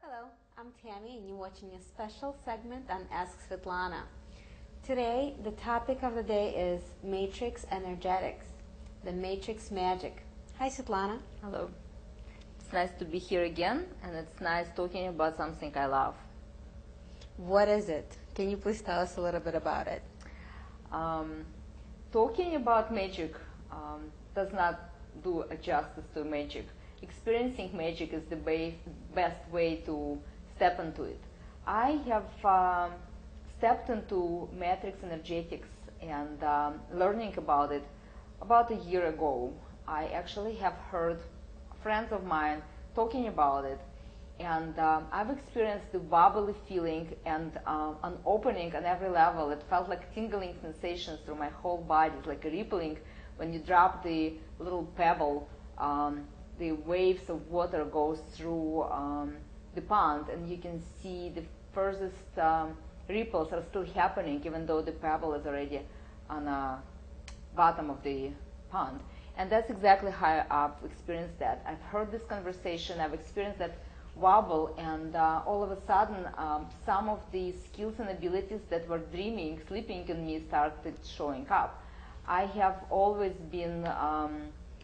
Hello, I'm Tammy and you're watching a special segment on Ask Svetlana. Today, the topic of the day is matrix energetics, the matrix magic. Hi Svetlana. Hello. It's nice to be here again, and it's nice talking about something I love. What is it? Can you please tell us a little bit about it? Talking about magic does not do a justice to magic. Experiencing magic is the best way to step into it. I have stepped into matrix energetics and learning about it about a year ago. I actually have heard friends of mine talking about it, and I've experienced the wobbly feeling and an opening on every level. It felt like tingling sensations through my whole body. It's like a rippling when you drop the little pebble. The waves of water goes through the pond, and you can see the furthest ripples are still happening, even though the pebble is already on the bottom of the pond. And that's exactly how I've experienced that. I've heard this conversation, I've experienced that wobble, and all of a sudden some of the skills and abilities that were sleeping in me started showing up. I have always been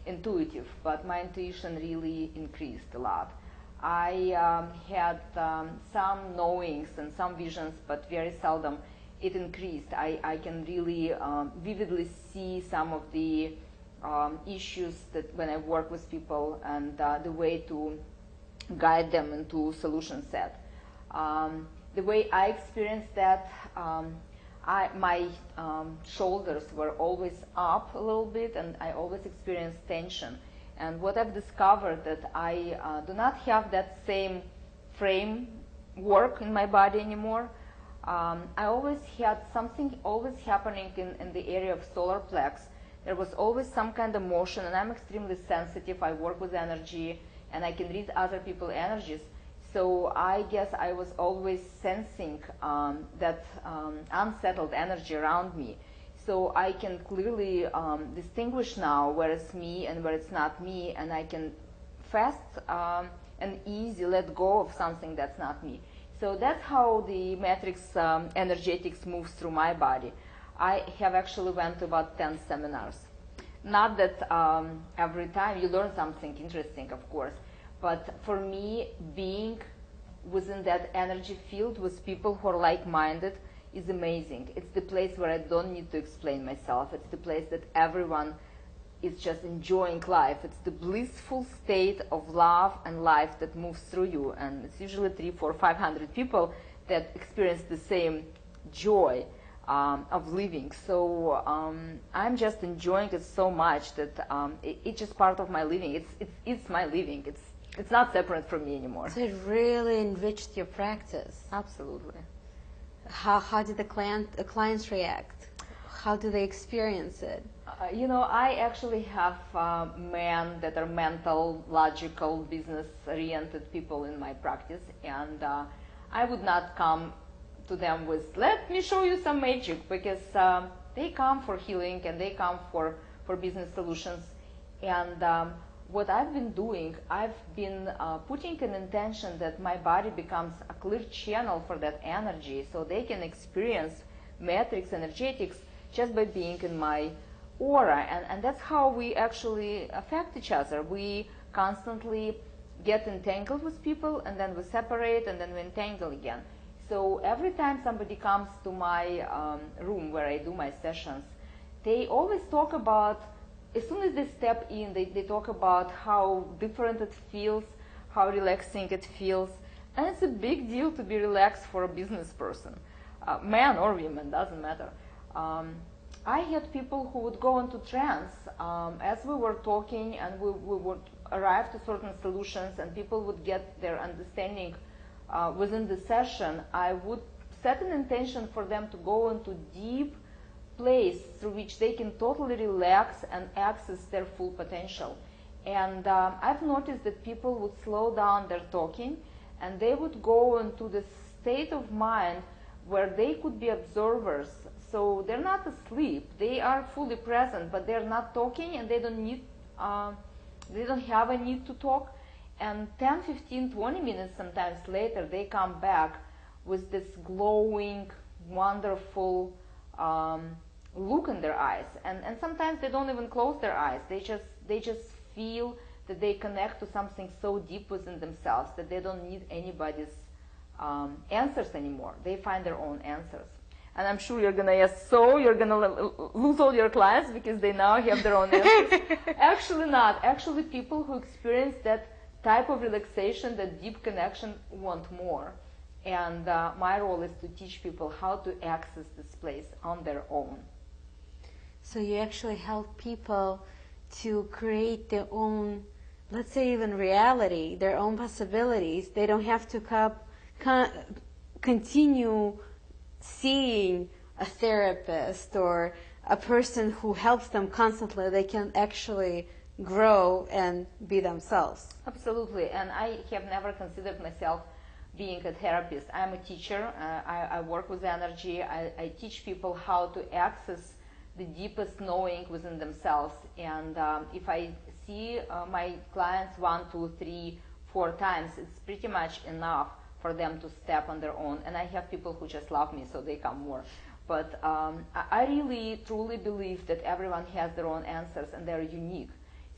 intuitive, but my intuition really increased a lot. I had some knowings and some visions, but very seldom it increased. I can really vividly see some of the issues that when I work with people, and the way to guide them into solution set. The way I experienced that, my shoulders were always up a little bit, and I always experienced tension. And what I've discovered that I do not have that same framework in my body anymore. I always had something always happening in the area of solar plex. There was always some kind of motion, and I'm extremely sensitive. I work with energy, and I can read other people's energies. So I guess I was always sensing that unsettled energy around me. So I can clearly distinguish now where it's me and where it's not me, and I can fast and easy let go of something that's not me. So that's how the matrix energetics moves through my body. I have actually went to about 10 seminars. Not that every time you learn something interesting, of course, but for me, being within that energy field with people who are like-minded is amazing. It's the place where I don't need to explain myself. It's the place that everyone is just enjoying life. It's the blissful state of love and life that moves through you. And it's usually 300, 400, 500 people that experience the same joy of living. So I'm just enjoying it so much that it's just part of my living. It's my living. It's not separate from me anymore. So it really enriched your practice. Absolutely. How did the clients react? How do they experience it? I actually have men that are mental, logical, business-oriented people in my practice, and I would not come to them with, let me show you some magic, because they come for healing and they come for business solutions. And what I've been doing, I've been putting an intention that my body becomes a clear channel for that energy, so they can experience matrix energetics just by being in my aura. And that's how we actually affect each other. We constantly get entangled with people, and then we separate, and then we entangle again. So every time somebody comes to my room where I do my sessions, they always talk about, as soon as they step in, they talk about how different it feels, how relaxing it feels. And it's a big deal to be relaxed for a business person. Man or woman, doesn't matter. I had people who would go into trance as we were talking, and we would arrive to certain solutions, and people would get their understanding within the session. I would set an intention for them to go into deep place through which they can totally relax and access their full potential. And I've noticed that people would slow down their talking, and they would go into the state of mind where they could be observers. So they're not asleep, they are fully present, but they're not talking, and they don't have a need to talk. And 10, 15, 20 minutes sometimes later, they come back with this glowing, wonderful look in their eyes. And sometimes they don't even close their eyes. They just feel that they connect to something so deep within themselves that they don't need anybody's answers anymore. They find their own answers. And I'm sure you're gonna, yes, so you're gonna lose all your clients because they now have their own answers. Actually not. Actually, people who experience that type of relaxation, that deep connection, want more. And my role is to teach people how to access this place on their own. So you actually help people to create their own, let's say even reality, their own possibilities. They don't have to continue seeing a therapist or a person who helps them constantly. They can actually grow and be themselves. Absolutely. And I have never considered myself being a therapist. I'm a teacher. I work with energy. I teach people how to access the deepest knowing within themselves. And if I see my clients 1, 2, 3, 4 times, it's pretty much enough for them to step on their own. And I have people who just love me, so they come more. But I really, truly believe that everyone has their own answers and they're unique.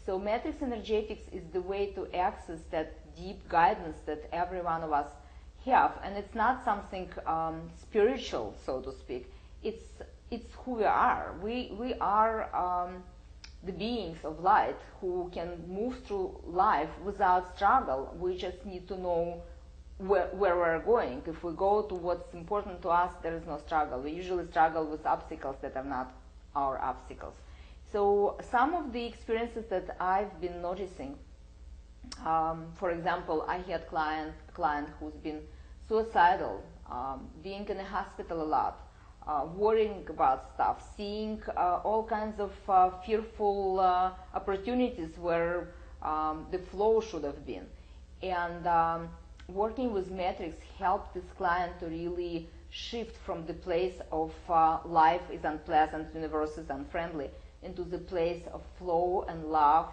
So matrix energetics is the way to access that deep guidance that every one of us have. And it's not something spiritual, so to speak. It's who we are. We are the beings of light who can move through life without struggle. We just need to know where we're going. If we go to what's important to us, there is no struggle. We usually struggle with obstacles that are not our obstacles. So some of the experiences that I've been noticing, for example, I had a client who's been suicidal, being in a hospital a lot, worrying about stuff, seeing all kinds of fearful opportunities where the flow should have been. And working with Matrix helped this client to really shift from the place of life is unpleasant, universe is unfriendly, into the place of flow and love.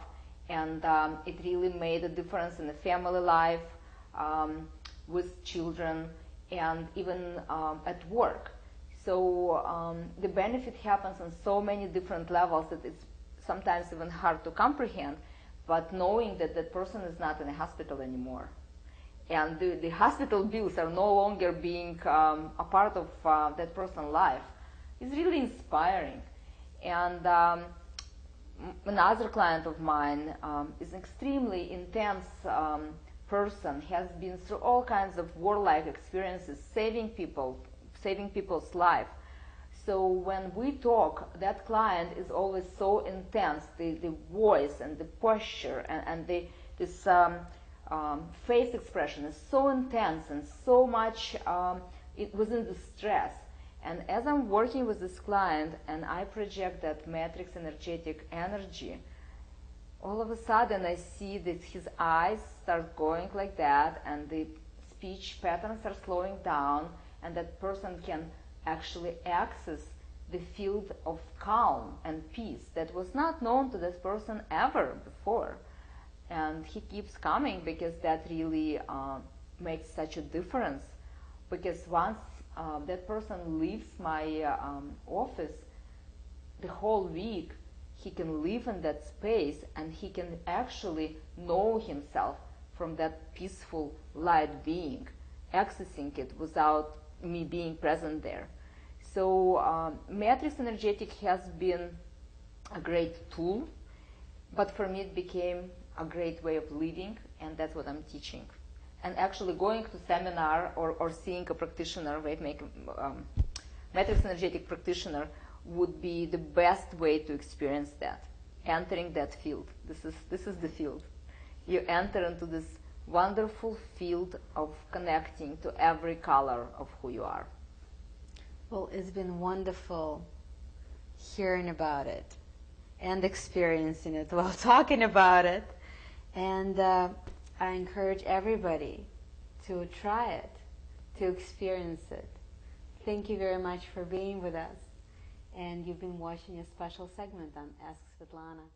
And it really made a difference in the family life, with children, and even at work. So the benefit happens on so many different levels that it's sometimes even hard to comprehend, but knowing that that person is not in a hospital anymore, and the hospital bills are no longer being a part of that person's life, is really inspiring. And another client of mine is an extremely intense person, has been through all kinds of warlike experiences, saving people's life. So when we talk, that client is always so intense, the voice and the posture and this face expression is so intense and so much it was in the stress. And as I'm working with this client and I project that matrix energetic energy, all of a sudden I see that his eyes start going like that, and the speech patterns are slowing down, and that person can actually access the field of calm and peace that was not known to this person ever before. And he keeps coming because that really makes such a difference. Because once that person leaves my office, the whole week he can live in that space and he can actually know himself from that peaceful light being, accessing it without me being present there. So matrix energetic has been a great tool, but for me it became a great way of living, and that's what I'm teaching. And actually going to seminar or seeing a practitioner, matrix energetic practitioner, would be the best way to experience that, entering that field. This is the field. You enter into this wonderful field of connecting to every color of who you are. Well, it's been wonderful hearing about it and experiencing it while talking about it. And I encourage everybody to try it, to experience it. Thank you very much for being with us. And you've been watching a special segment on Ask Svetlana.